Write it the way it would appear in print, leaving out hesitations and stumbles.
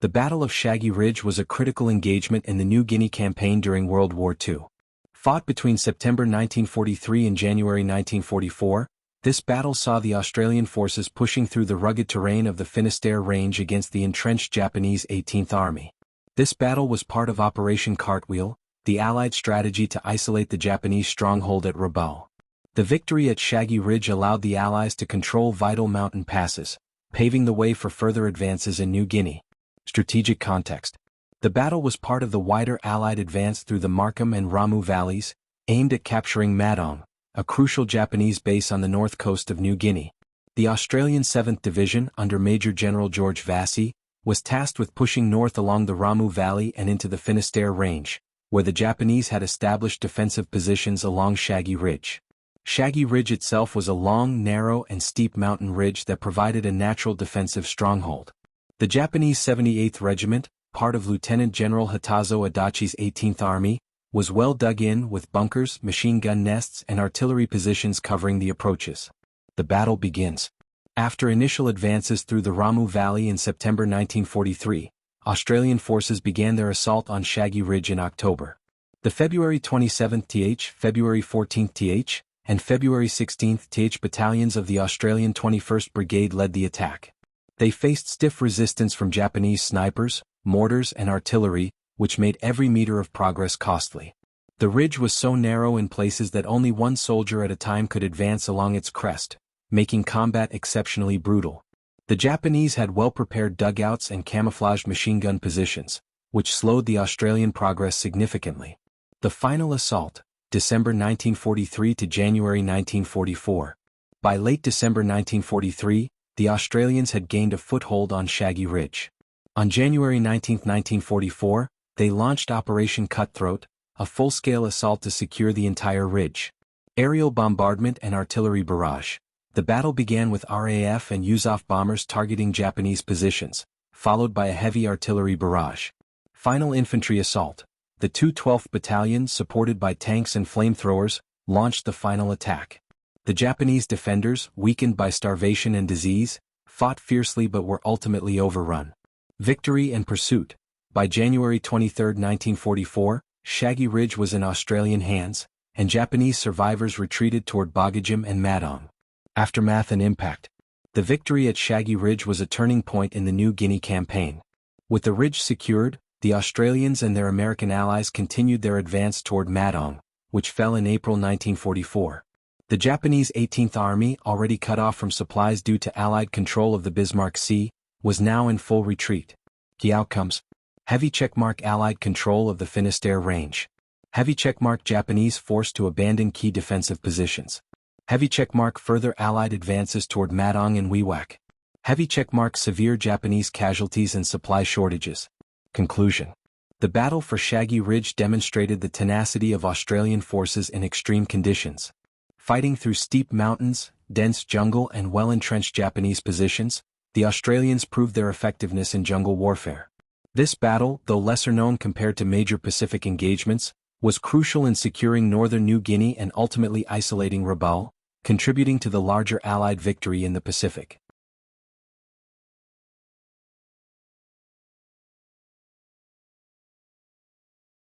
The Battle of Shaggy Ridge was a critical engagement in the New Guinea campaign during World War II. Fought between September 1943 and January 1944, this battle saw the Australian forces pushing through the rugged terrain of the Finisterre Range against the entrenched Japanese 18th Army. This battle was part of Operation Cartwheel, the Allied strategy to isolate the Japanese stronghold at Rabaul. The victory at Shaggy Ridge allowed the Allies to control vital mountain passes, paving the way for further advances in New Guinea. Strategic context. The battle was part of the wider Allied advance through the Markham and Ramu valleys, aimed at capturing Madong, a crucial Japanese base on the north coast of New Guinea. The Australian 7th Division, under Major General George Vassie, was tasked with pushing north along the Ramu Valley and into the Finisterre Range, where the Japanese had established defensive positions along Shaggy Ridge. Shaggy Ridge itself was a long, narrow, and steep mountain ridge that provided a natural defensive stronghold. The Japanese 78th Regiment, part of Lieutenant General Hatazo Adachi's 18th Army, was well dug in with bunkers, machine gun nests, and artillery positions covering the approaches. The battle begins. After initial advances through the Ramu Valley in September 1943, Australian forces began their assault on Shaggy Ridge in October. The February 27th, February 14th, and February 16th battalions of the Australian 21st Brigade led the attack. They faced stiff resistance from Japanese snipers, mortars, and artillery, which made every meter of progress costly. The ridge was so narrow in places that only one soldier at a time could advance along its crest, making combat exceptionally brutal. The Japanese had well-prepared dugouts and camouflaged machine gun positions, which slowed the Australian progress significantly. The final assault, December 1943 to January 1944. By late December 1943, the Australians had gained a foothold on Shaggy Ridge. On January 19, 1944, they launched Operation Cutthroat, a full-scale assault to secure the entire ridge. Aerial bombardment and artillery barrage. The battle began with RAF and USAF bombers targeting Japanese positions, followed by a heavy artillery barrage. Final infantry assault. The 212th Battalion, supported by tanks and flamethrowers, launched the final attack. The Japanese defenders, weakened by starvation and disease, fought fiercely but were ultimately overrun. Victory and pursuit. By January 23, 1944, Shaggy Ridge was in Australian hands, and Japanese survivors retreated toward Bogajim and Madong. Aftermath and impact. The victory at Shaggy Ridge was a turning point in the New Guinea campaign. With the ridge secured, the Australians and their American allies continued their advance toward Madong, which fell in April 1944. The Japanese 18th Army, already cut off from supplies due to Allied control of the Bismarck Sea, was now in full retreat. Key outcomes. Heavy checkmark Allied control of the Finisterre Range. Heavy checkmark Japanese forced to abandon key defensive positions. Heavy checkmark further Allied advances toward Madong and Wewak. Heavy checkmark severe Japanese casualties and supply shortages. Conclusion. The battle for Shaggy Ridge demonstrated the tenacity of Australian forces in extreme conditions. Fighting through steep mountains, dense jungle, and well-entrenched Japanese positions, the Australians proved their effectiveness in jungle warfare. This battle, though lesser known compared to major Pacific engagements, was crucial in securing northern New Guinea and ultimately isolating Rabaul, contributing to the larger Allied victory in the Pacific.